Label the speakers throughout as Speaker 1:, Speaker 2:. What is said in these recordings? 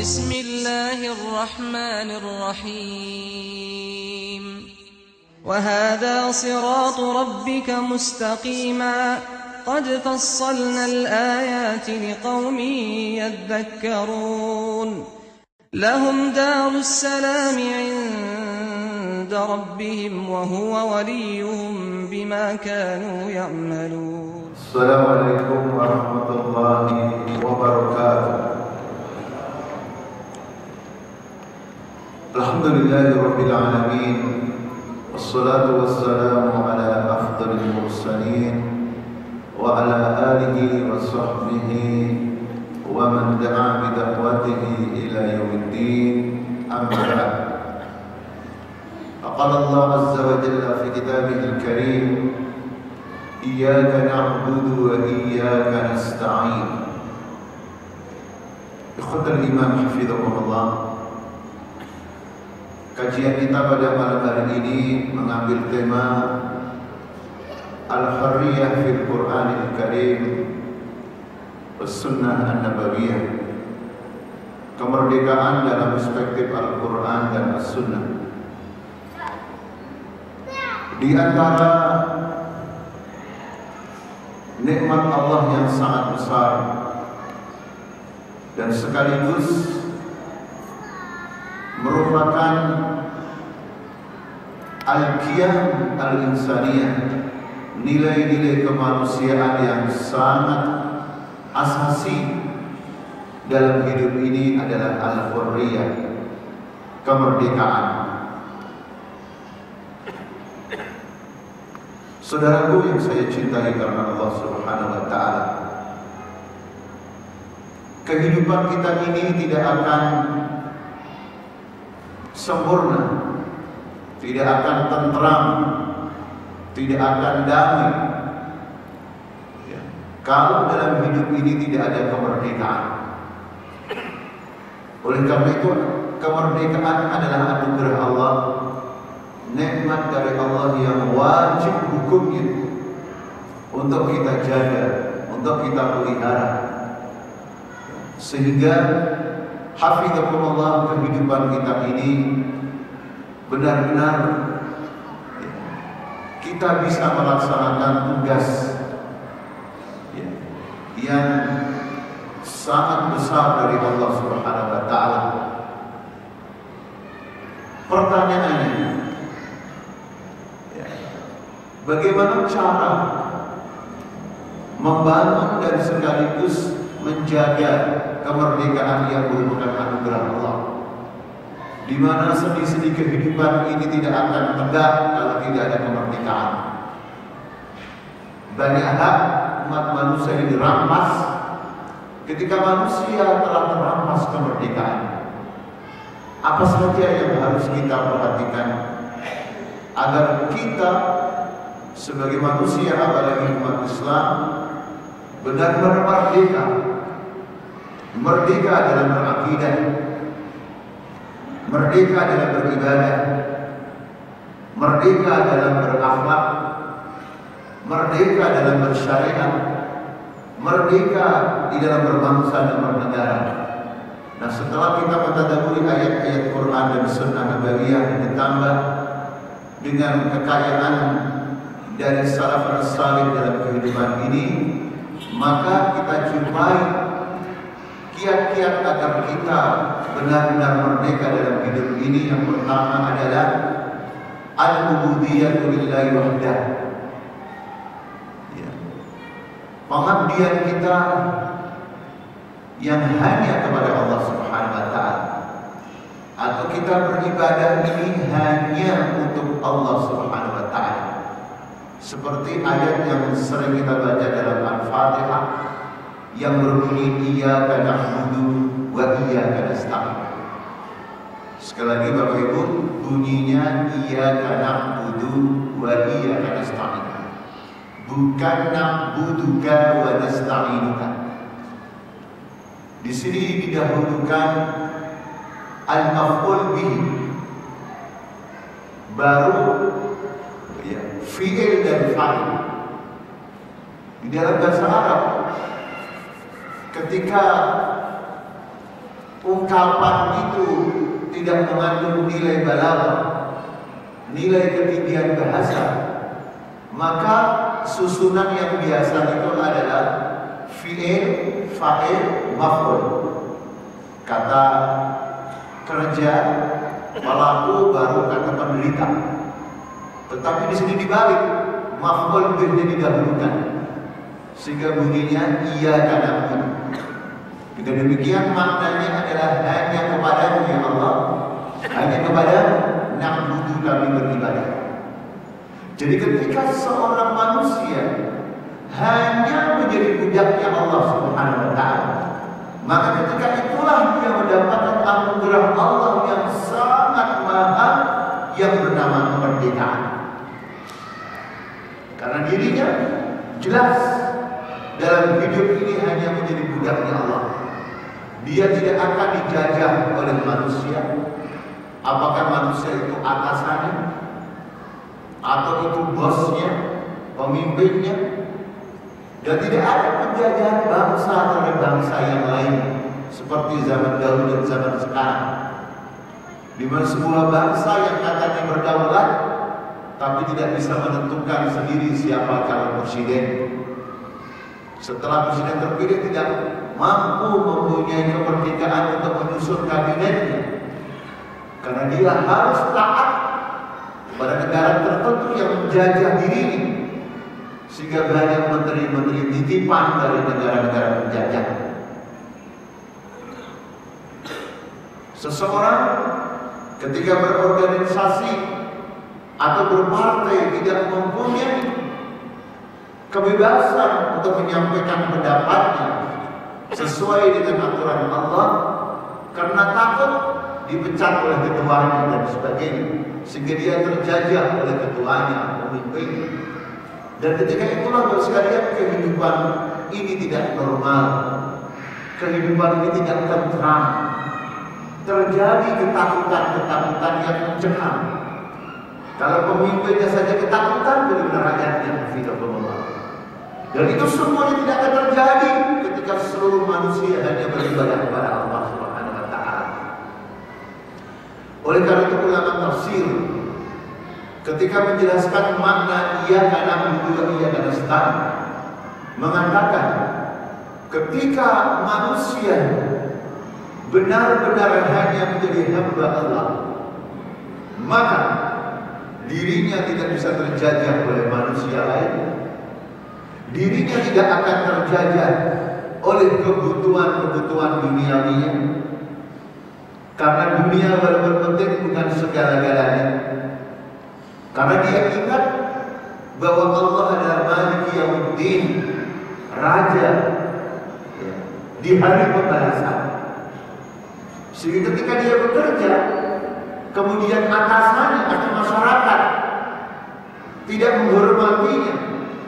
Speaker 1: بسم الله الرحمن الرحيم وهذا صراط ربك مستقيما قد فصلنا الآيات لقوم يذكرون لهم دار السلام عند ربهم وهو وليهم بما كانوا يعملون.
Speaker 2: السلام عليكم ورحمة الله وبركاته. الحمد لله رب العالمين والصلاة والسلام على أفضل المرسلين وعلى آله وصحبه ومن دعا بدعوته إلى يوم الدين. أما بعد، فقال الله عز وجل في كتابه الكريم: إياك نعبد وإياك نستعين. Ikhwatal iman hafizahumullah. Kajian kita pada malam hari ini mengambil tema Al-Hurriyah fil Qur'anil Karim Sunnah An-Nabawiyah, kemerdekaan dalam perspektif Al-Quran dan As-Sunnah. Di antara nikmat Allah yang sangat besar dan sekaligus merupakan al-qiyam al-insaniyah, nilai-nilai kemanusiaan yang sangat asasi dalam hidup ini adalah al-hurriyah, kemerdekaan. Saudaraku yang saya cintai karena Allah Subhanahu wa Ta'ala, kehidupan kita ini tidak akan sempurna, tidak akan tentram, tidak akan damai kalau dalam hidup ini tidak ada kemerdekaan. Oleh karena itu, kemerdekaan adalah anugerah Allah, nikmat dari Allah yang wajib hukumnya untuk kita jaga, untuk kita pelihara, sehingga hafizahumullah, kehidupan kita ini benar-benar kita bisa melaksanakan tugas yang sangat besar dari Allah Subhanahu wa Ta'ala. Pertanyaannya, bagaimana cara membangun dan sekaligus menjaga kemerdekaan yang merupakan anugerah Allah, di mana sendi-sendi kehidupan ini tidak akan tegak kalau tidak ada kemerdekaan. Banyak hak umat manusia yang dirampas ketika manusia telah merampas kemerdekaan. Apa saja yang harus kita perhatikan agar kita sebagai manusia, apalagi umat Islam, benar-benar merdeka. Merdeka dalam berakidah, merdeka dalam beribadah, merdeka dalam berakhlak, merdeka dalam bersyariat, merdeka di dalam berbangsa dan bernegara. Nah, setelah kita mentadabburi ayat-ayat Quran dan Sunnah Nabawiyah, ditambah dengan kekayaan dari salafus salih dalam kehidupan ini, maka kita jumpai kiat-kiat agar kita benar-benar merdeka dalam hidup ini. Yang pertama adalah al-ubudiyyatu lillahi wahdah. Pengabdian kita yang hanya kepada Allah Subhanahu wa Ta'ala, atau kita beribadah ini hanya untuk Allah Subhanahu wa Ta'ala, seperti ayat yang sering kita baca dalam Al-Fatihah yang berbunyi iyyaka na'budu wa iyyaka nasta'in. Sekali lagi Bapak Ibu, bunyinya iyyaka na'budu wa iyyaka nasta'in, bukan na'buduka wa nasta'inuka. Di sini didahulukan al-maf'ul bihi, baru fi'il dan fa'il. Di dalam bahasa Arab, ketika ungkapan itu tidak mengandung nilai balaghah, nilai ketinggian bahasa, maka susunan yang biasa itu adalah fi'il, fa'il, maf'ul. Kata kerja, pelaku, baru kata penderita. Tetapi di sini dibalik, maf'ul bihnya didahulukan, sehingga bunyinya iyyaka na'budu. Dengan demikian maknanya adalah hanya kepadamu ya Allah, hanya kepadamu na'budu kami beribadah. Jadi ketika seorang manusia hanya menjadi budaknya Allah Subhanahu wa ta'ala, maka ketika itulah dia mendapatkan anugerah Allah yang sangat mahal yang bernama kemerdekaan. Karena dirinya jelas dalam hidup ini hanya menjadi budaknya Allah. Dia tidak akan dijajah oleh manusia. Apakah manusia itu atasannya, atau itu bosnya, pemimpinnya. Dan tidak ada penjajahan bangsa terhadap bangsa yang lain seperti zaman dahulu dan zaman sekarang, di mana sebuah bangsa yang katanya berdaulat tapi tidak bisa menentukan sendiri siapa calon presiden. Setelah presiden terpilih tidak mampu mempunyai kemerdekaan untuk menyusun kabinetnya, karena dia harus taat kepada negara tertentu yang menjajah dirinya, sehingga banyak menteri-menteri titipan dari negara-negara penjajah. Seseorang ketika berorganisasi atau berpartai tidak mempunyai kebebasan untuk menyampaikan pendapatnya sesuai dengan aturan Allah, karena takut dipecat oleh ketuanya dan sebagainya, sehingga dia terjajah oleh ketuanya, pemimpinnya. Dan ketika itulah sekalian kehidupan ini tidak normal, kehidupan ini tidak tentram, terjadi ketakutan-ketakutan yang mencekam. Kalau pemimpinnya saja ketakutan, bagaimana rakyatnya? Fitnah. Dan itu semuanya tidak akan terjadi ketika seluruh manusia hanya beribadah kepada Allah Subhanahu wa ta'ala. Oleh karena itu ulama tafsir ketika menjelaskan makna iyyaka na'budu wa iyyaka nasta'in mengatakan, ketika manusia benar-benar hanya menjadi hamba Allah, maka dirinya tidak bisa terjajah oleh manusia lain. Dirinya tidak akan terjajah oleh kebutuhan-kebutuhan duniawinya, karena dunia walaupun penting bukan segala-galanya. Karena dia ingat bahwa Allah adalah Maliki Yaumiddin, Raja di hari pembalasan. Sehingga ketika dia bekerja, kemudian atasannya atau masyarakat tidak menghormatinya,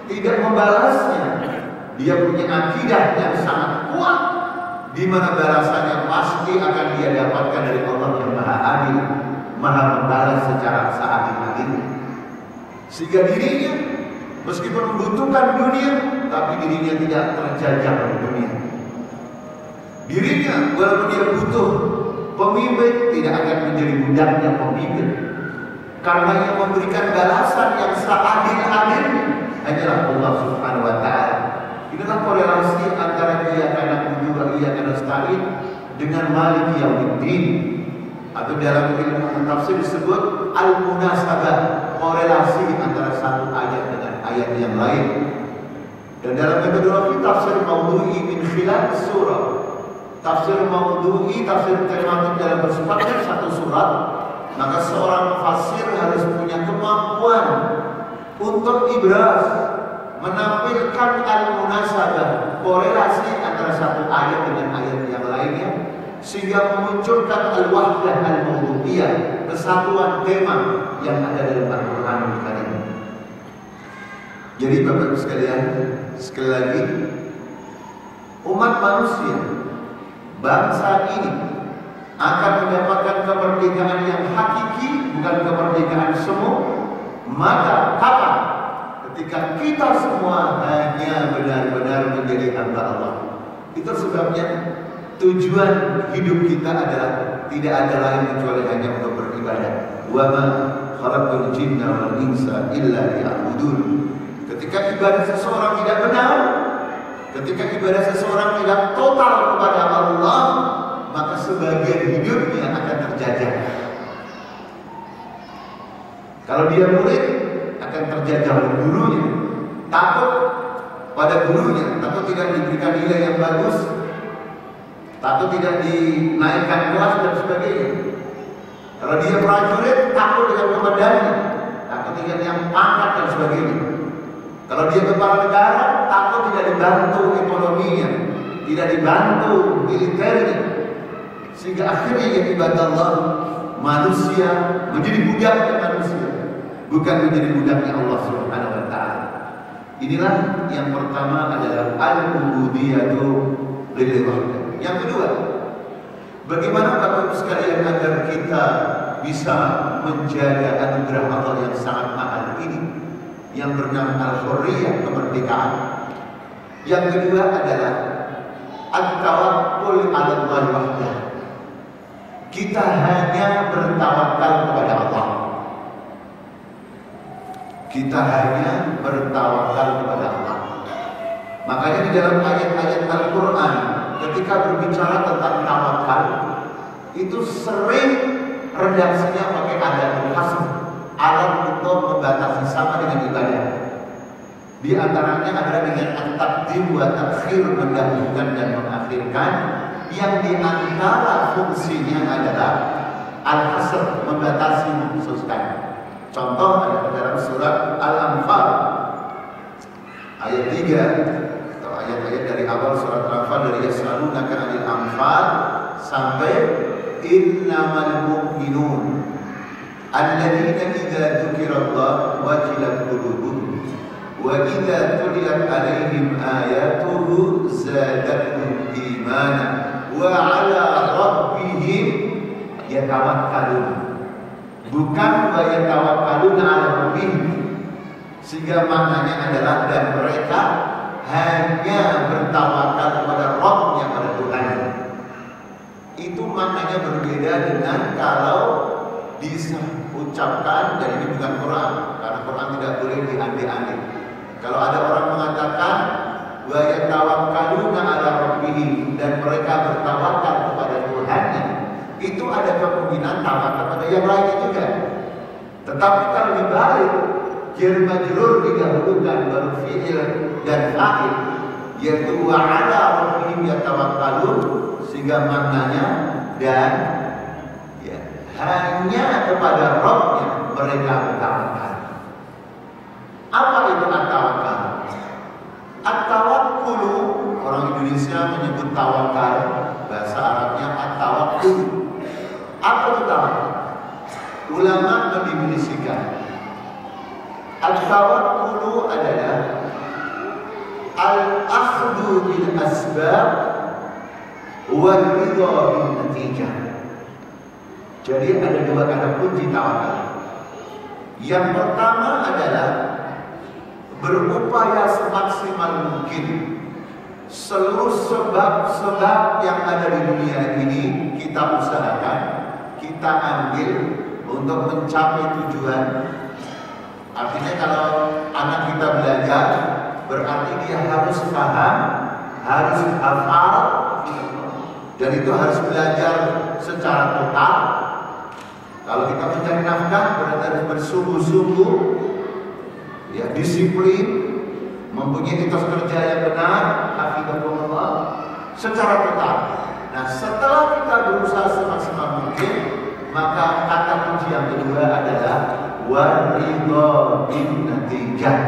Speaker 2: tidak membalasnya, dia punya akidah yang sangat kuat, di mana balasannya pasti akan dia dapatkan dari Allah yang Maha Adil, Maha membalas secara seadil-adilnya. Sehingga dirinya meskipun membutuhkan dunia, tapi dirinya tidak terjajah oleh dunia. Dirinya walaupun dia butuh pemimpin, tidak akan menjadi budaknya pemimpin, karena yang memberikan balasan yang seadil-adilnya hanyalah Allah Subhanahu wa ta'ala. Inilah korelasi antara iyyaka na'budu wa iyyaka nasta'in dengan Maliki Yaumiddin, atau dalam ilmu tafsir disebut al-munasabah, korelasi antara satu ayat dengan ayat yang lain. Dan dalam metodologi tafsir maudhu'i min khilal surah, tafsir maudhu'i, tafsir tematik dalam bersepakat satu surat, maka seorang mufassir harus punya kemampuan untuk ibras, menampilkan al-munasabah, korelasi antara satu ayat dengan ayat yang lainnya, sehingga memunculkan al-wahdah al-mawdhu'iyah, kesatuan tema yang ada dalam Al-Quran Al-Karim. Jadi Bapak Ibu sekalian, sekali lagi, umat manusia, bangsa ini akan mendapatkan kemerdekaan yang hakiki, bukan kemerdekaan semu. Maka kapan? Ketika kita semua hanya benar-benar menjadi hamba Allah. Itu sebabnya tujuan hidup kita adalah tidak ada lain kecuali hanya untuk beribadah. Wa ma khalaqul jinna wal insa illa liya'budun. Ketika ibadah seseorang tidak benar, ketika ibadah seseorang tidak total kepada Allah, maka sebagian hidupnya akan terjajah. Kalau dia murid, akan terjajah oleh gurunya, takut pada gurunya, takut tidak diberikan nilai yang bagus, takut tidak dinaikkan kelas dan sebagainya. Kalau dia prajurit, takut dengan komandannya, takut dengan yang pangkat dan sebagainya. Kalau dia kepala negara, takut tidak dibantu ekonominya, tidak dibantu militernya, sehingga akhirnya yang ibadah Allah, manusia menjadi budaknya manusia, bukan menjadi budaknya Allah Subhanahu wa Ta'ala. Inilah yang pertama adalah al-ubudiyatu lillah. Yang kedua, bagaimana Bapak Ibu sekalian agar kita bisa menjaga anugerah Allah yang sangat mahal ini, yang bernama al-hurriyah, kemerdekaan. Yang kedua adalah at-tawakkul 'ala Allah wahdah. Kita hanya bertawakal kepada Allah. Kita hanya bertawakal kepada Allah. Makanya di dalam ayat-ayat Al-Quran, ketika berbicara tentang tawakal, itu sering redaksinya pakai adatul hasr, alat untuk membatasi sama dengan ibadah. Di antaranya adalah dengan at-taqdim wa takhir, mendahulukan dan mengakhirkan. Yang di antara fungsinya adalah al-hasr, membatasi, mengkhususkan. Contoh ada dalam surat Al-Anfal ayat 3 atau ayat-ayat dari awal surat Al-Anfal, dari yas'alunaka 'anil anfal sampai innamal mu'minun alladzina idza dzukirallahu wajilat qulubuhum wa idza tuliyat 'alaihim ayatuhu zadatuhum imana wa 'ala rabbihim yatawakkalun. Bukan wa yatawakkaluna 'ala rabbihim, sehingga maknanya adalah dan mereka hanya bertawakal kepada Rabbnya, pada Tuhan. Itu maknanya berbeda dengan kalau diucapkan, dan ini bukan Quran, karena Quran tidak boleh diande-ande. Kalau ada orang mengatakan wa yatawakkaluna 'ala rabbihim, dan mereka bertawakal kepada Tuhannya, itu ada kemungkinan tawakal pada yang lainnya juga. Tetapi kalau dibalik, jar majrur didahulukan baru fi'il dan fa'il, yaitu wa 'ala rabbihim yatawakkalun, sehingga maknanya dan ya, hanya kepada Rabbnya mereka bertawakal. Apa itu at-tawakal? At-tawakkulu, orang Indonesia menyebut tawakal, bahasa Arabnya at-tawakkul. Apa itu tawakal? Ulama mendefinisikan at-tawakkulu adalah al-akhdhu bil asbab wal ridha bin natijah. Jadi ada dua kata kunci tawakal. Yang pertama adalah berupaya semaksimal mungkin seluruh sebab-sebab yang ada di dunia ini kita usahakan, kita ambil untuk mencapai tujuan. Artinya kalau anak kita belajar, berarti dia harus paham, harus hafal, dan itu harus belajar secara total. Kalau kita mencari nafkah, berarti harus bersungguh-sungguh, ya, disiplin, mempunyai etos kerja yang benar, hafizahullah, secara total. Nah, setelah kita berusaha semaksimal mungkin, maka kata kunci yang kedua adalah waridho bin natijah.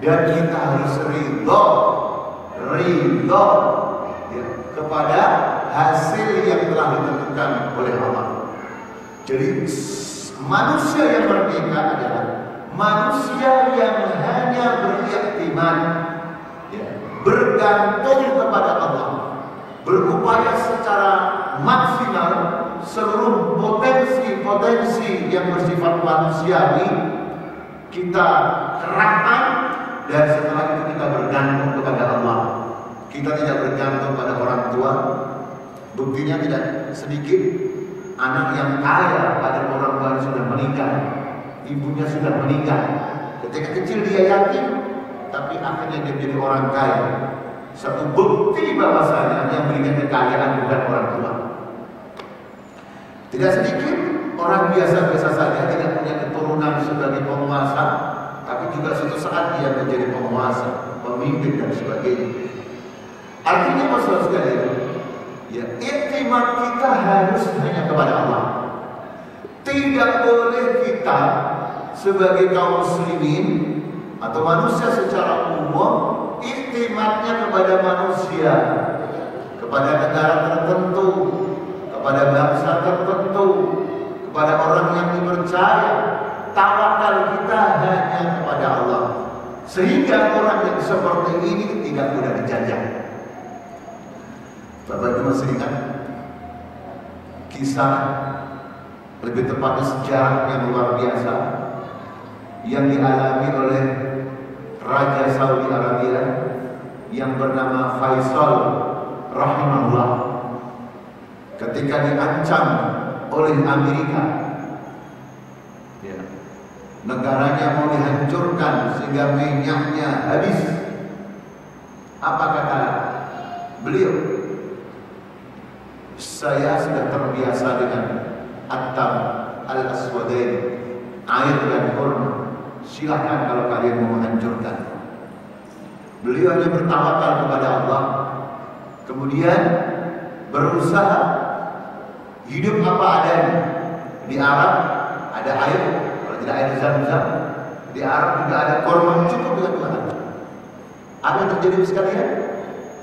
Speaker 2: Dan kita harus ridho ya, kepada hasil yang telah ditentukan oleh Allah. Jadi manusia yang merdeka adalah manusia yang hanya beriktiman, ya, bergantung kepada Allah, berupaya secara maksimal seluruh potensi yang bersifat manusiawi kita kerahkan, dan setelah itu kita bergantung kepada Allah. Kita tidak bergantung pada orang tua, Buktinya tidak sedikit anak yang kaya pada orang tuanya sudah meninggal, ibunya sudah meninggal. Ketika kecil dia yatim, tapi akhirnya dia menjadi orang kaya. Satu bukti bahwasanya yang memberikan kekayaan bukan orang tua. Tidak sedikit orang biasa-biasa saja tidak punya keturunan sebagai penguasa, tapi juga suatu saat dia menjadi penguasa, pemimpin dan sebagainya. Artinya masalah sekalian, ya, iktimat kita harus hanya kepada Allah. Tidak boleh kita sebagai kaum muslimin atau manusia secara umum iktimatnya kepada manusia, kepada negara tertentu, kepada bangsa tertentu, kepada orang yang dipercaya. Tawakal kita hanya kepada Allah, sehingga orang yang seperti ini tidak mudah dijajah. Bapak Ibu masih ingat kisah, lebih tepatnya sejarah yang luar biasa yang dialami oleh Raja Saudi Arabia yang bernama Faisal rahimahullah ketika diancam oleh Amerika, ya, negaranya mau dihancurkan sehingga minyaknya habis. Apa kata beliau? Saya sudah terbiasa dengan At-Tam al-Aswadain, air dan kurma. Silahkan kalau kalian mau menghancurkan. Beliau hanya bertawakal kepada Allah, kemudian berusaha hidup apa adanya. Di Arab ada air, kalau tidak air Zam-Zam. Di Arab juga ada kurma, cukup dengan Tuhan. Apa yang terjadi sekalian?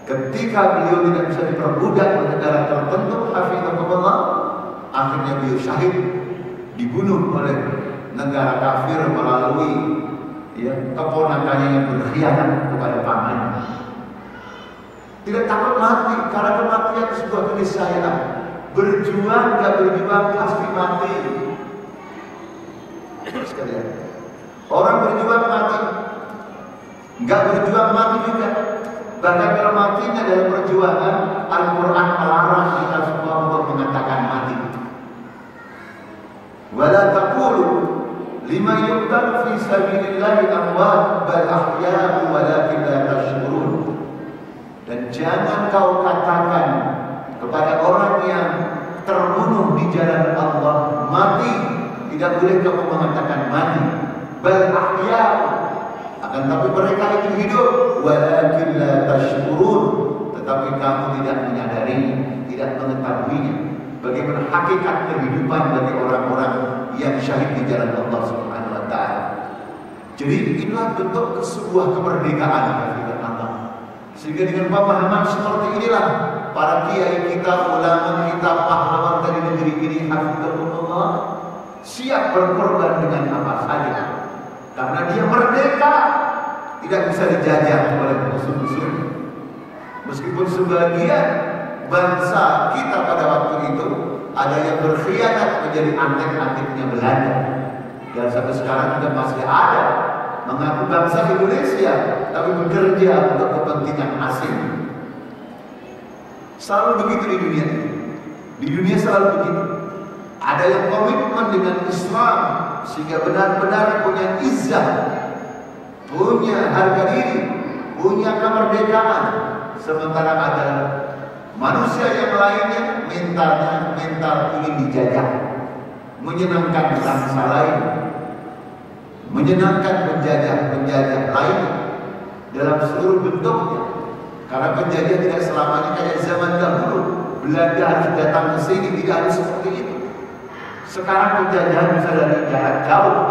Speaker 2: Ketika beliau tidak bisa diperbudak oleh negara tertentu, hafizahullah, akhirnya beliau syahid, dibunuh oleh negara kafir melalui, ya, keponakannya yang berkhianat kepada pamannya. Tidak takut mati, karena kematian sebuah keniscayaan. Berjuang gak berjuang pasti mati. Sekalian, orang berjuang mati, gak berjuang mati juga. Bahkan kalau matinya dalam perjuangan, Al-Quran melarang kita semua untuk mengatakan mati. Wala taqulu lima yuqtalu fi sabilillahi amwat bal ahya'u walakin la tashkurun. Dan jangan kau katakan kepada orang yang terbunuh di jalan Allah mati. Tidak boleh kamu mengatakan mati. Bal ahya'u, akan tapi mereka itu hidup, walakin la tashkurun, tetapi kamu tidak menyadari, tidak mengetahuinya. Bagaimana hakikat kehidupan bagi orang-orang yang syahid di jalan Allah Subhanahu wa taala. Jadi inilah bentuk sebuah kemerdekaan dari Allah. Sehingga dengan pemahaman seperti inilah para kiai kita, ulama kita, pahlawan dari negeri ini, hafizahullah, siap berkorban dengan apa saja. Karena dia merdeka, tidak bisa dijajah oleh musuh-musuh. Meskipun sebagian bangsa kita pada waktu itu ada yang berkhianat menjadi antek-anteknya Belanda, dan sampai sekarang juga masih ada mengaku bangsa Indonesia tapi bekerja untuk kepentingan asing. Selalu begitu di dunia ini. Di dunia selalu begitu. Ada yang komitmen dengan Islam sehingga benar-benar punya izzah, punya harga diri, punya kemerdekaan. Sementara ada manusia yang lainnya mental ingin dijajah, menyenangkan bangsa lain, menyenangkan penjajah lain dalam seluruh bentuknya. Karena penjajah tidak selamanya kayak zaman dahulu. Belanda harus datang ke sini, tidak harus seperti itu. Sekarang penjajahan bisa dari jarak jauh,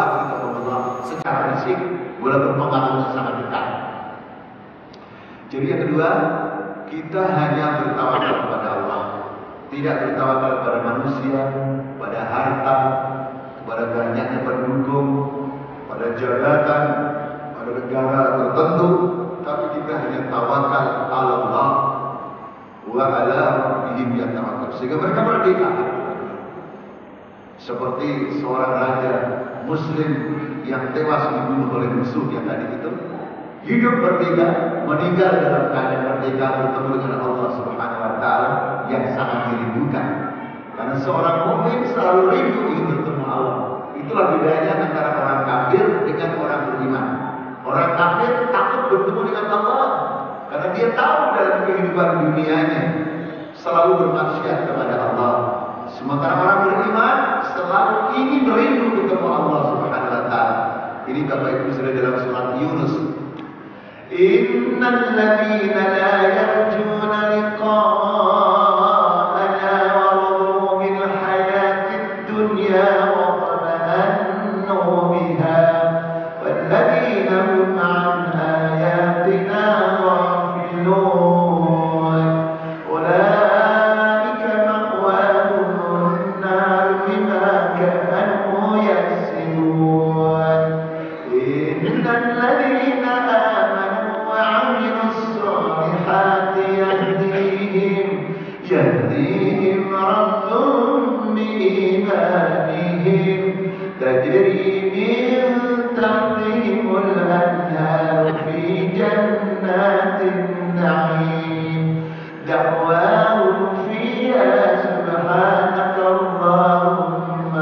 Speaker 2: secara fisik boleh berpengaruh sangat dekat. Jadi yang kedua, kita hanya bertawakal kepada Allah, tidak bertawakal kepada manusia, pada harta, kepada banyaknya pendukung, pada jabatan, pada negara tertentu, tapi kita hanya tawakal Allah wa ala rabbihim yatawakkalun, sehingga mereka merdeka. Seperti seorang raja Muslim yang tewas dibunuh oleh musuhnya tadi itu, hidup merdeka, meninggal dalam keadaan merdeka, bertemu dengan Allah Subhanahu wa taala yang sangat dirindukan. Karena seorang mukmin selalu rindu ingin bertemu Allah. Itulah bedanya antara orang kafir dengan orang beriman. Orang kafir takut bertemu dengan Allah karena dia tahu dalam kehidupan dunianya selalu bermaksiat kepada Allah. Sementara orang beriman selalu ingin rindu ketemu Allah Subhanahu wa taala. Ini Bapak Ibu sudah dalam surat Yunus. Innal ladzina la yarjuna liqa'ana wa radu bil hayatid dunya wa tamannu biha wal ladzina hum an ayatina ghafilun ulaika ma'wahum an-nar bima kanu yaksibun. Innal ladzina يهديهم ربهم بإيمانهم تجري من تحتهم الأنهار في جنات النعيم دعواهم فيها سبحانك اللهم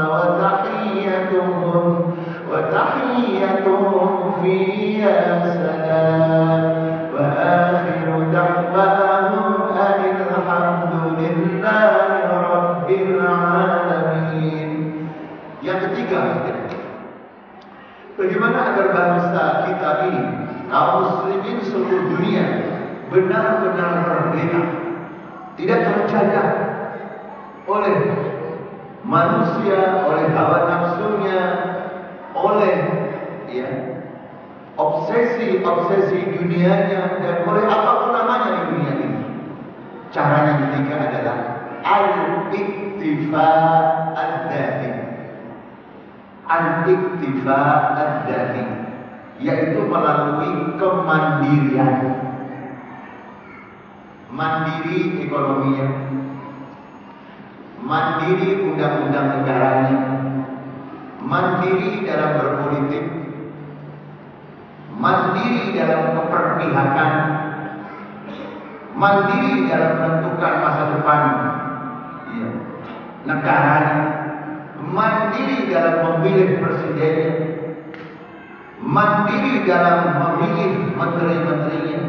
Speaker 2: وتحيتهم فيها سلام وآخر دعواهم أن الحمد لله رب العالمين. Yang ketiga, bagaimana agar bangsa kita ini, kaum muslimin seluruh dunia, benar-benar merdeka, tidak terjajah oleh manusia, oleh hawa nafsunya, oleh obsesi dunianya, dan oleh apapun namanya di dunia ini. Caranya ketiga adalah al-iktifa ad-dati. Al-iktifa ad-dati, yaitu melalui kemandirian. Mandiri ekonominya, mandiri undang-undang negaranya, mandiri dalam berpolitik, mandiri dalam keperpihakan, mandiri dalam menentukan masa depan negaranya, mandiri dalam memilih presidennya, mandiri dalam memilih menteri-menterinya,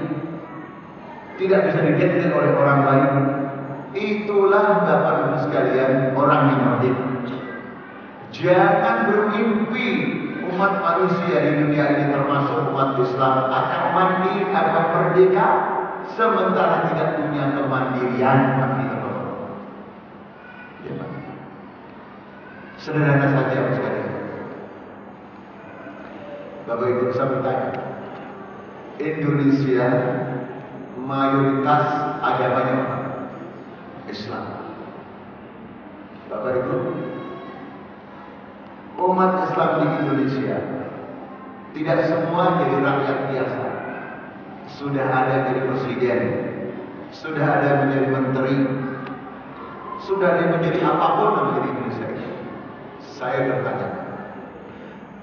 Speaker 2: tidak bisa diganti oleh orang lain. Itulah Bapak Ibu sekalian orang yang merdeka. Jangan bermimpi umat manusia di dunia ini termasuk umat Islam akan mandiri, akan merdeka, sementara tidak punya kemandirian. Sederhana saja Bapak sekalian. Bapak Ibu bisa bertanya, Indonesia mayoritas agamanya apa? Islam. Bapak Ibu, umat Islam di Indonesia tidak semua jadi rakyat biasa. Sudah ada jadi presiden, sudah ada menjadi menteri, sudah ada menjadi apapun yang menjadi Indonesia. Saya bertanya,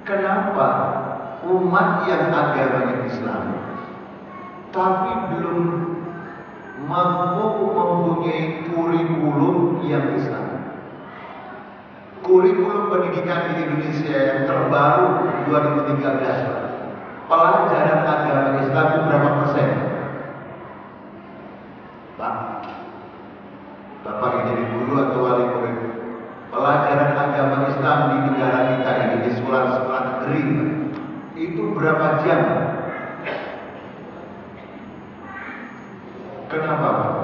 Speaker 2: kenapa umat yang agamanya Islam tapi belum mampu mempunyai kurikulum yang Islam? Kurikulum pendidikan di Indonesia yang terbaru 2013, pelajaran agama Islam itu berapa persen? Pak, Bapak yang jadi guru atau wali murid, pelajaran agama Islam di negara kita ini, di sekolah-sekolah negeri, itu berapa jam? Kenapa Pak?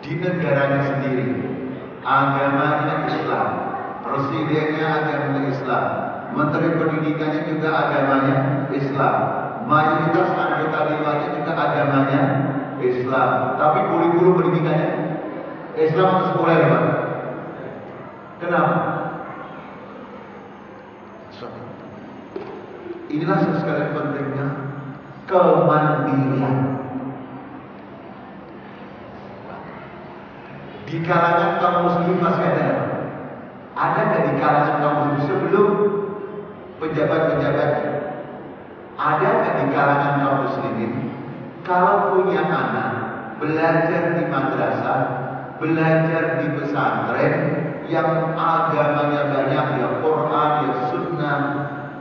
Speaker 2: Di negaranya sendiri agamanya Islam, presidennya agamanya Islam, menteri pendidikannya juga agamanya Islam, mayoritas anggota dewannya juga agamanya Islam, tapi kurikulum pendidikannya Islam atau sekuler Pak? Kenapa? Inilah sekali pentingnya kemandirian. Di kalangan kaum muslim masih ada nggak di kalangan kaum muslim sebelum pejabat-pejabat ada nggak di kalangan kaum muslimin kalau punya anak belajar di madrasah, belajar di pesantren yang agamanya banyak, ya Quran, ya Sunnah,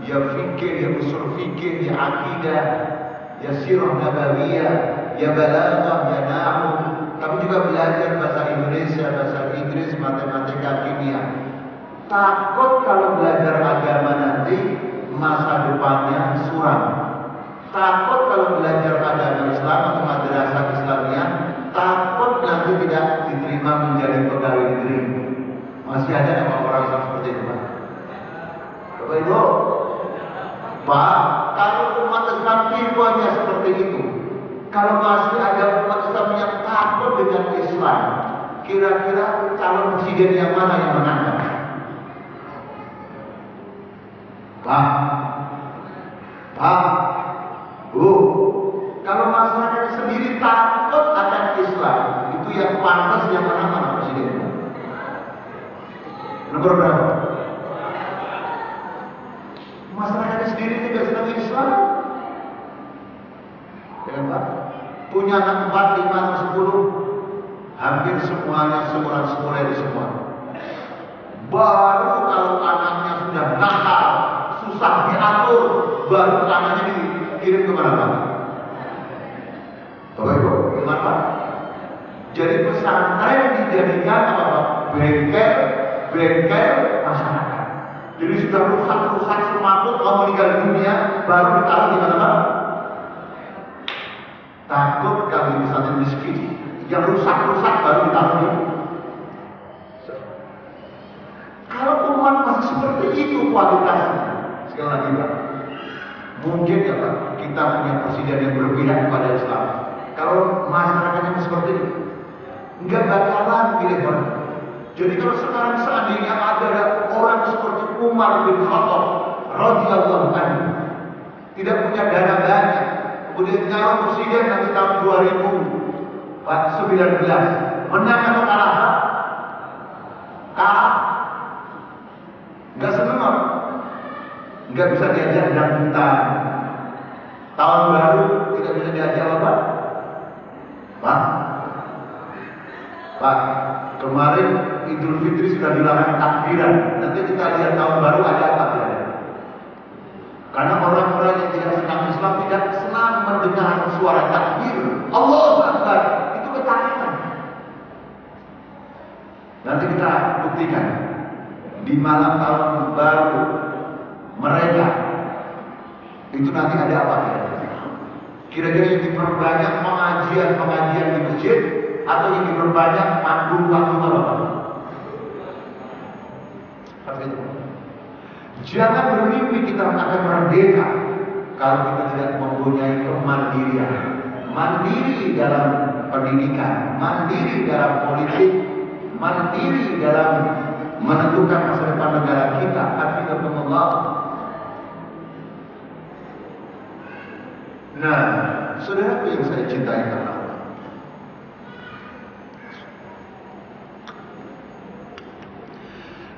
Speaker 2: ya fikih, ya usul fikih, ya akidah, ya sirah nabawiyah, ya balaghah, ya nahwu, tapi juga belajar bahasa Indonesia, bahasa Inggris, matematika, kimia. Takut kalau belajar agama nanti masa depannya suram. Takut kalau belajar agama Islam atau madrasah Islamiyah, takut nanti tidak diterima menjadi pegawai negeri. Masih ada nama orang seperti itu, Pak? Bapak Ibu, Pak, kalau umat Islam tipenya seperti itu, kalau masih ada umat Islam yang takut dengan Islam, kira-kira calon presiden yang mana yang menang? Pak, Bu, kalau masyarakat sendiri takut akan Islam, itu yang pantas yang mana presiden? Nomor berapa? Masyarakat sendiri tidak senang Islam, ya Pak? Punya anak 4, 5, 10, hampir semuanya sekolah di semua. Baru kalau anaknya sudah nakal, susah diatur, baru anaknya dikirim ke mana, Pak? Bapak Ibu, gimana Pak? Jadi pesantren dijadikan apa Pak? Bengkel masyarakat. Jadi sudah rusak semaput, mau meninggal dunia, baru ditaruh di mana Pak? Takut kalau di pesantren miskin, yang rusak baru ditaruh di. Kalau umat masih seperti itu kualitasnya, sekali lagi Pak, mungkin ya Pak, kita punya presiden yang berpihak kepada Islam. Kalau masyarakatnya seperti itu, nggak bakalan pilih orang. Jadi kalau sekarang seandainya ada orang seperti Umar bin Khattab radhiyallahu anhu, tidak punya dana banyak, kemudian calon presiden nanti tahun 2019, menang atau kalah? Kalah. Nggak seneng orang, nggak bisa diajak dangdutan. Tahun baru tidak bisa diajak apa? Pak, kemarin Idul Fitri sudah dilarang takbiran. Nanti kita lihat tahun baru ada apa tidak? Karena orang-orang yang tidak senang Islam tidak senang mendengar suara takbir. Allahu Akbar, itu ketakutan. Nanti kita buktikan di malam tahun baru mereka itu nanti ada apa kira-kira yang diperbanyak pengajian di masjid atau yang diperbanyak panggung apa? Jangan bermimpi kita akan merdeka kalau kita tidak mempunyai kemandirian, mandiri dalam pendidikan, mandiri dalam politik, mandiri dalam menentukan masa depan negara kita. Hafizahumullah. Nah, saudara yang saya cintai karena Allah,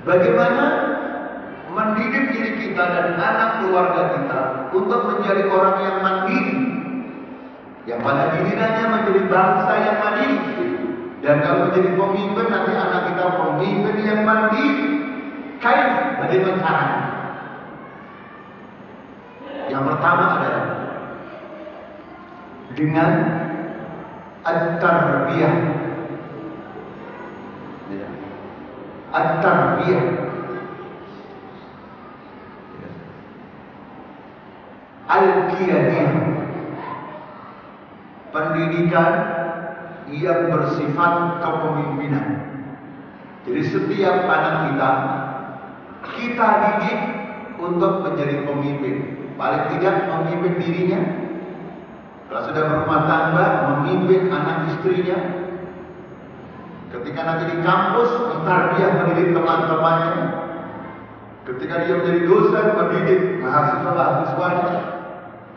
Speaker 2: bagaimana mendidik diri kita dan anak keluarga kita untuk menjadi orang yang mandiri, yang pada gilirannya menjadi bangsa yang mandiri. Dan kalau menjadi pemimpin, nanti anak kita pemimpin yang mandiri. Bagaimana caranya? Yang pertama adalah dengan at-tarbiyah. At-tarbiyah. Al-qiyadiyah. Pendidikan yang bersifat kepemimpinan. Jadi setiap anak kita didik untuk menjadi pemimpin. Paling tidak memimpin dirinya. Kalau sudah berumah tangga, memimpin anak istrinya. Ketika nanti di kampus, dia mendidik teman-temannya. Ketika dia menjadi dosen, mendidik mahasiswa-mahasiswanya.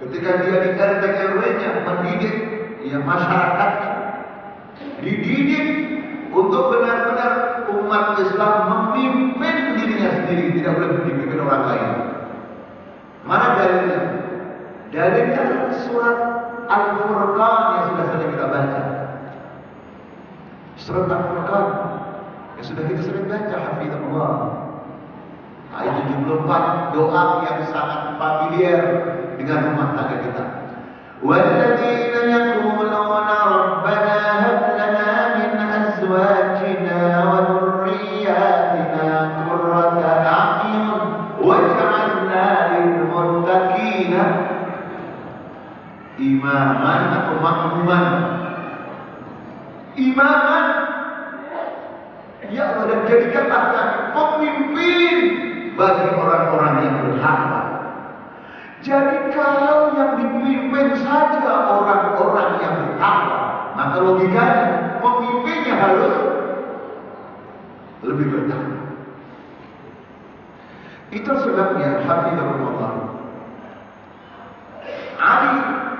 Speaker 2: Ketika dia di RT RW-nya, mendidik masyarakatnya. Dididik untuk benar-benar umat Islam memimpin dirinya sendiri, tidak boleh dipimpin orang lain. Mana dalilnya? Dalilnya surat Al-Furqan yang sudah sering kita baca. Surat Al-Furqan yang sudah kita sering baca, hafizahullah. Ayat 74, doa yang sangat familiar dengan rumah tangga kita. Walladzina yaquluna rabbana hab lana min azwajina wa dhurriyyatina qurrata a'yun waj'alna lil muttaqina imaman atau makmuman. Imaman, ya Allah, dan jadikanlah kami pemimpin bagi orang-orang yang bertakwa. Jadi kalau yang dipimpin saja orang-orang yang bertakwa, maka logikanya pemimpinnya harus lebih bertakwa. Itu sebabnya hafizahullah, Ali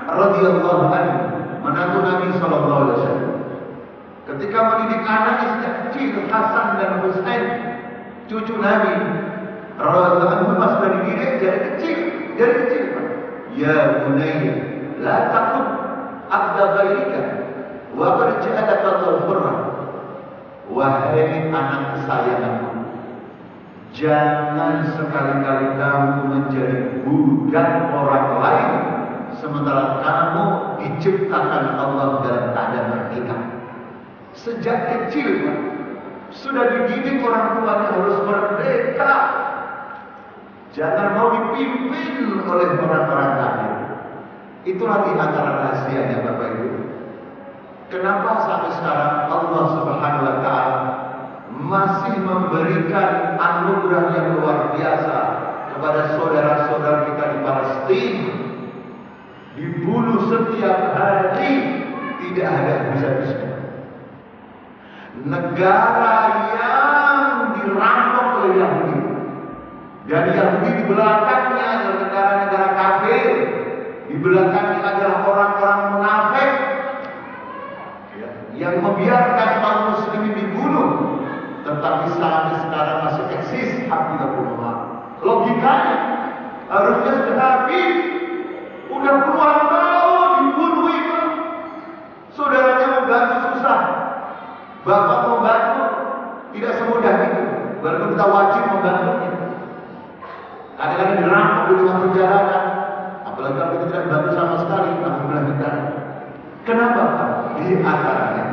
Speaker 2: radhiyallahu anhu, menantu Nabi sallallahu alaihi wasallam, ketika mendidik anaknya sejak kecil, Hasan dan Husain, cucu Nabi radhiyallahu anhu, sudah dididik dari kecil. Ya bunayya, la taqud abda ghairika wa qad ja'alaka Allahu hurra. Wahai anak kesayanganku, jangan sekali-kali kamu menjadi budak orang lain, sementara kamu diciptakan Allah dalam keadaan merdeka. Sejak kecil, Pak, sudah dididik orang tuanya harus merdeka. Jangan mau dipimpin oleh orang-orang kafir. Itulah di antara rahasianya, Bapak Ibu. Kenapa sampai sekarang Allah Subhanahu wa taala masih memberikan anugerah yang luar biasa kepada saudara-saudara kita di Palestina, dibunuh setiap hari, tidak ada habis-habisnya. Negara yang dirampok oleh Yahudi, dan Yahudi di belakangnya adalah negara-negara kafir, di belakangnya adalah orang-orang munafik yang membiarkan kaum muslimin dibunuh, tetapi sampai sekarang masih eksis. Alhamdulillah. Logikanya harusnya sudah habis, udah puluhan tahun dibunuh itu. Saudaranya mau bantu susah, bapak mau bantu tidak semudah itu, walaupun kita wajib membantunya. Kadang-kadang dirampok di tengah perjalanan, apalagi kalau kita tidak bantu sama sekali, alhamdulillah kita. Kenapa, Pak? Di antaranya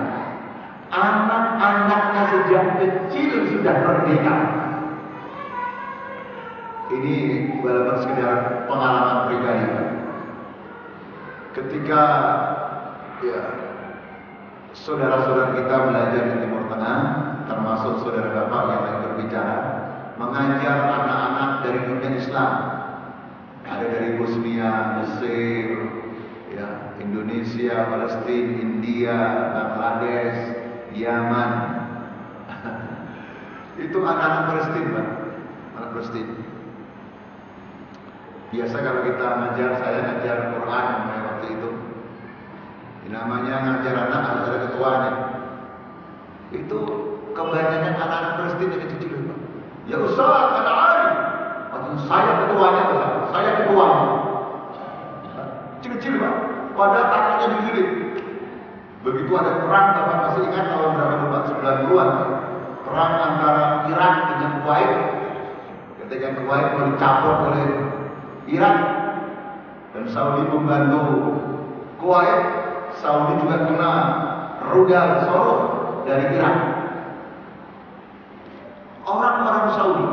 Speaker 2: anak-anaknya sejak kecil sudah merdeka. Ini walaupun sekedar pengalaman pribadi, Pak. Ketika saudara-saudara kita belajar di Timur Tengah, termasuk saudara bapak yang lagi berbicara, mengajar anak-anak dari dunia Islam. Ada dari Bosnia, Mesir, Indonesia, Palestina, India, Bangladesh, Yaman. Itu anak-anak Palestina, Pak. Anak Palestina. Biasa kalau kita ngajar, saya ngajar Quran waktu itu. Namanya ngajar anak harus ada ketuanya. Itu kebanyakan anak-anak Palestina yang kecil, Pak. Ya Ustaz, ada Ali. Saya ketuanya, Ustaz. Saya ketuanya. Kecil-kecil, Pak. Padahal tangannya digiling. Begitu ada perang, Bapak masih ingat tahun berapa, Pak? 90-an. Perang antara Irak dengan Kuwait. Ketika Kuwait mau dicaplok oleh Irak dan Saudi membantu Kuwait, Saudi juga kena rudal Sorot dari Irak. Orang-orang Saudi,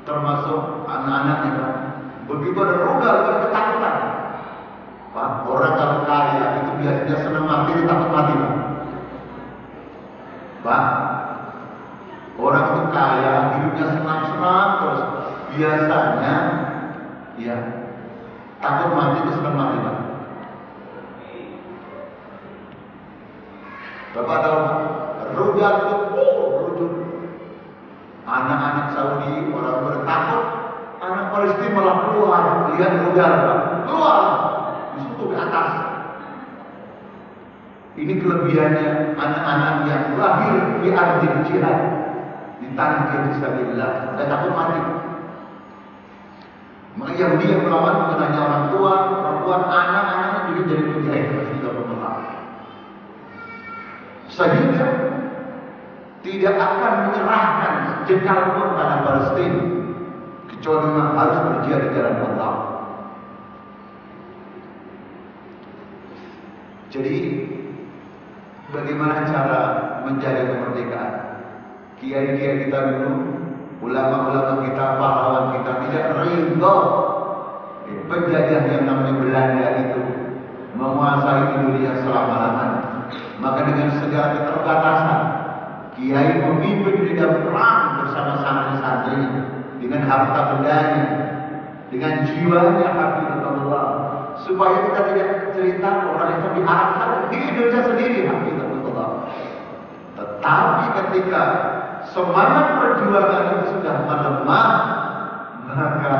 Speaker 2: termasuk anak-anaknya, Pak, begitu ada rudal, ada ketakutan. Pak, orang kalau kaya itu biasanya senang mati, takut mati, Pak. Pak, orang itu kaya, hidupnya senang-senang terus. Biasanya, takut mati itu senang mati, Pak. Bapak tahu, rudal itu rujud. Anak-anak Saudi, orang bertakut, anak Palestina malah keluar, lihat rudal, Pak. Keluar, disuruh ke atas. Ini kelebihannya anak-anak yang lahir di ardil jihad, di tanah fisabilillah, dan takut mati. Maka Yahudi yang melawan bukan hanya orang tua, perempuan, anak-anak juga jadi penjahit tidak pemelah. Sehingga tidak akan menyerahkan sejengkal pun tanah Palestina kecuali memang harus berjihad di jalan Allah. Jadi bagaimana cara menjaga kemerdekaan? Kiai-kiai kita dulu, ulama-ulama kita, pahlawan kita tidak ridho penjajah yang namanya Belanda itu menguasai Indonesia selama-lamanya. Maka dengan segala keterbatasan, kiai memimpin di dalam perang bersama santri-santrinya dengan harta bendanya, dengan jiwanya hafizatullah, supaya kita tidak cerita orang itu diarahkan di Indonesia sendiri hafizatullah. Tetapi ketika semangat perjuangan itu sudah melemah, maka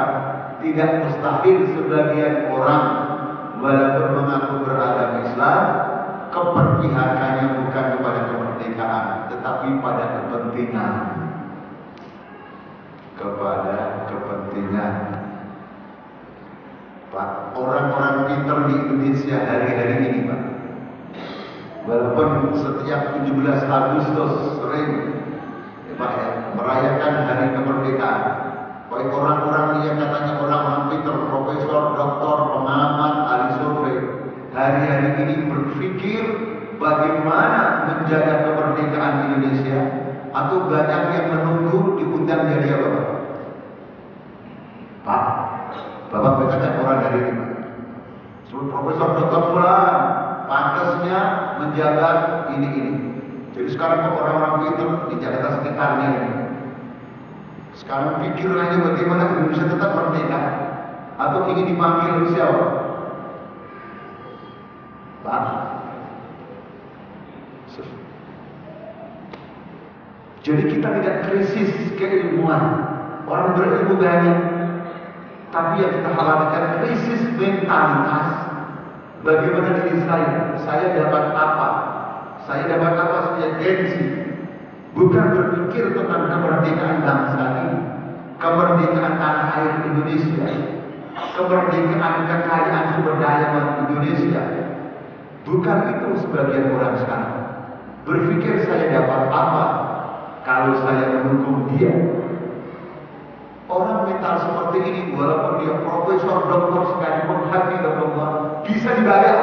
Speaker 2: tidak mustahil sebagian orang walaupun mengaku beragama Islam, keberpihakannya bukan kepada kemerdekaan, tetapi pada kepentingan. Kepada kepentingan. Pak, orang-orang pintar di Indonesia hari-hari ini, Pak, walaupun setiap 17 Agustus sering Pak, ya, merayakan hari kemerdekaan, baik orang-orang yang katanya orang-orang pintar, profesor, doktor, pengamat, ahli survei, hari-hari ini berpikir bagaimana menjaga kemerdekaan Indonesia, atau banyak yang menunggu diundang jadi apa, Pak? Pak, Bapak baca kan orang dari ini, Pak? Profesor doktor pula pantasnya menjabat ini. Jadi sekarang orang-orang pintar di Jakarta sekitarnya ini, sekarang pikirannya bagaimana Indonesia tetap merdeka, atau ingin dipanggil siapa? Pak. Jadi kita tidak krisis keilmuan, orang berilmu banyak, tapi yang kita khawatirkan krisis mentalitas. Bagaimana diri saya dapat apa? Saya dapat apa saja gengsi. Bukan berpikir tentang kemerdekaan bangsa ini, kemerdekaan tanah air Indonesia, kemerdekaan kekayaan sumber daya Indonesia. Bukan itu sebagian orang sekarang. Berpikir saya dapat apa kalau saya mendukung dia. Orang mental seperti ini, walaupun dia profesor, doktor, sekalipun hafizahullah, bisa dibayar.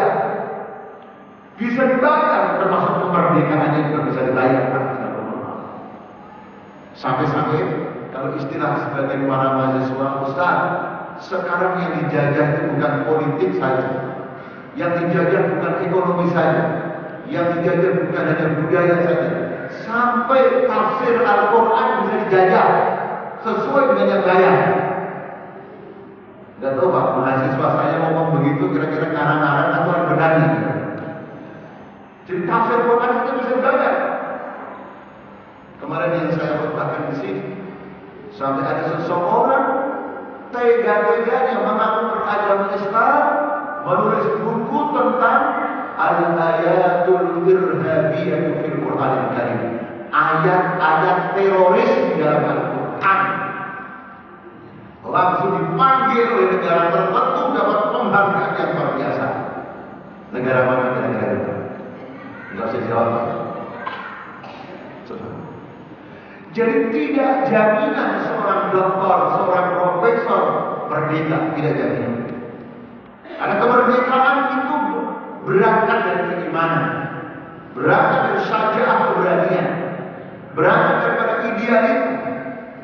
Speaker 2: Bisa dibayar, termasuk kemerdekaannya juga bisa dibayar. Sampai-sampai kalau istilah sebagian para mahasiswa, Ustaz, sekarang yang dijajah itu bukan politik saja, yang dijajah bukan ekonomi saja, yang dijajah bukan hanya budaya saja, sampai tafsir Al-Quran bisa dijajah sesuai dengan yang gaya. Gak tahu Pak, mahasiswa saya ngomong begitu kira-kira ngarang-ngarang atau ada benarnya. Jadi tafsir Quran itu bisa dijajah. Kemarin yang saya khutbahkan di sini, sampai ada seseorang tega-teganya mengaku beragama Islam, menulis buku tentang al-ayatul irhabiyatu fil Qur'anil Karim, ayat-ayat teroris di dalam Al-Quran. Langsung dipanggil oleh negara tertentu, dapat penghargaan yang luar biasa. Negara mana kira-kira itu? Enggak usah jawab. Jadi tidak jaminan seorang doktor, seorang profesor merdeka, tidak jaminan. Karena kemerdekaan itu berangkat dari keimanan, berangkat dari syaja'ah keberanian, berangkat daripada idealisme,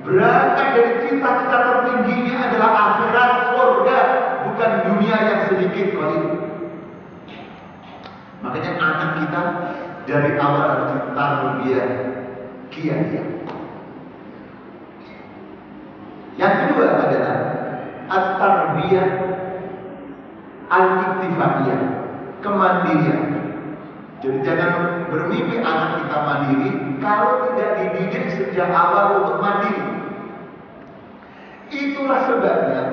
Speaker 2: berangkat dari cita-cita tertingginya adalah akhirat surga, bukan dunia yang sedikit kali. Makanya anak kita dari awal harus ditarbiyah kiai. Yang kedua adalah at-tarbiyah al-iktifaiyah, kemandirian. Jadi jangan bermimpi anak kita mandiri kalau tidak dididik sejak awal untuk mandiri. Itulah sebabnya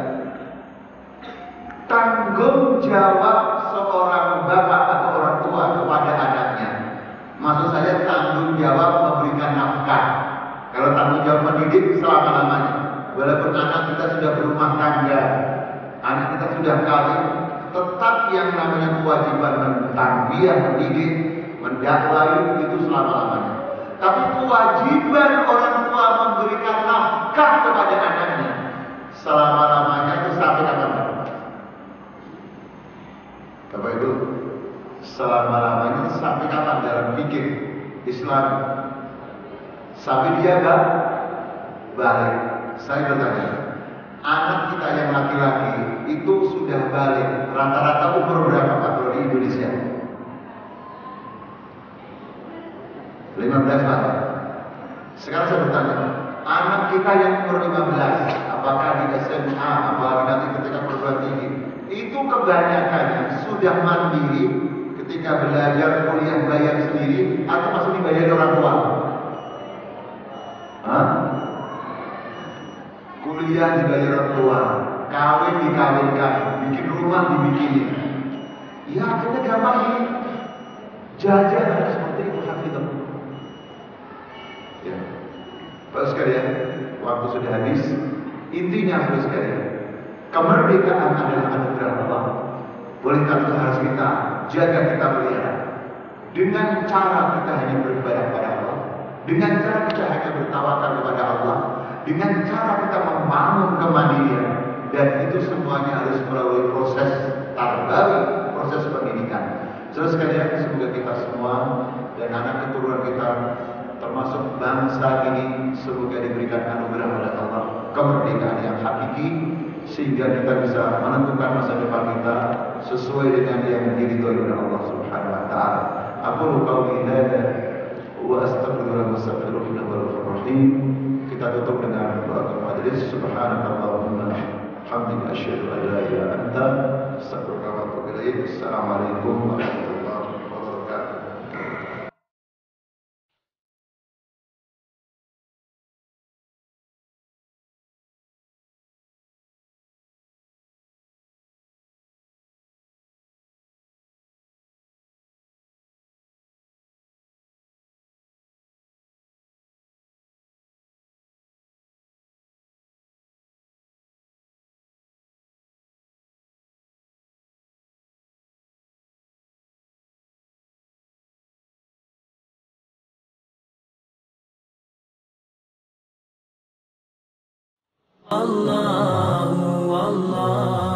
Speaker 2: tanggung jawab seorang bapak atau orang tua kepada anaknya. Maksud saya tanggung jawab memberikan nafkah. Kalau tanggung jawab mendidik selama-lamanya. Walaupun anak kita sudah berumah tangga, punya kewajiban mentarbiyah, mendidik, mendakwai itu selama-lamanya. Tapi kewajiban orang tua memberikan nafkah kepada anaknya selama-lamanya itu sampai kapan? Bapak Ibu, selama-lamanya sampai kapan dalam fikih Islam? Sampai dia balik. Saya bertanya, anak kita yang laki-laki itu sudah balik rata-rata umur berapa Pak kalau di Indonesia? 15 Pak. Sekarang saya bertanya, anak kita yang umur 15, apakah di SMA, apalagi nanti ketika perguruan tinggi, itu kebanyakannya sudah mandiri ketika belajar kuliah bayar sendiri atau masih dibayar orang tua? Hah? Kuliah dibayar orang tua, kawin dikawinkan, bikin rumah dibikinin. Ya akhirnya gampang ini. Jajan seperti itu hafidhah. Ya. Bapak sekalian, waktu sudah habis. Intinya Bapak sekalian, kemerdekaan adalah anugerah Allah. Oleh karena itu harus kita jaga, kita pelihara. Dengan cara kita hanya beribadah kepada Allah, dengan cara kita hanya bertawakal kepada Allah, dengan cara kita membangun kemandirian, dan itu semuanya harus melalui proses tarbiyah, proses pendidikan. Saudara sekalian, semoga kita semua dan anak keturunan kita termasuk bangsa ini semoga diberikan anugerah oleh Allah kemerdekaan yang hakiki sehingga kita bisa menentukan masa depan kita sesuai dengan yang diridhoi oleh Allah Subhanahu wa taala. Aku qauli hadza wa astaghfirullaha wa kita tutup dengan doa majelis. Subhanakallahumma hamdika asyhadu an la ilaha illa anta astaghfiruka wa atubu ilaik. Assalamualaikum warahmatullahi wabarakatuh.
Speaker 1: الله والله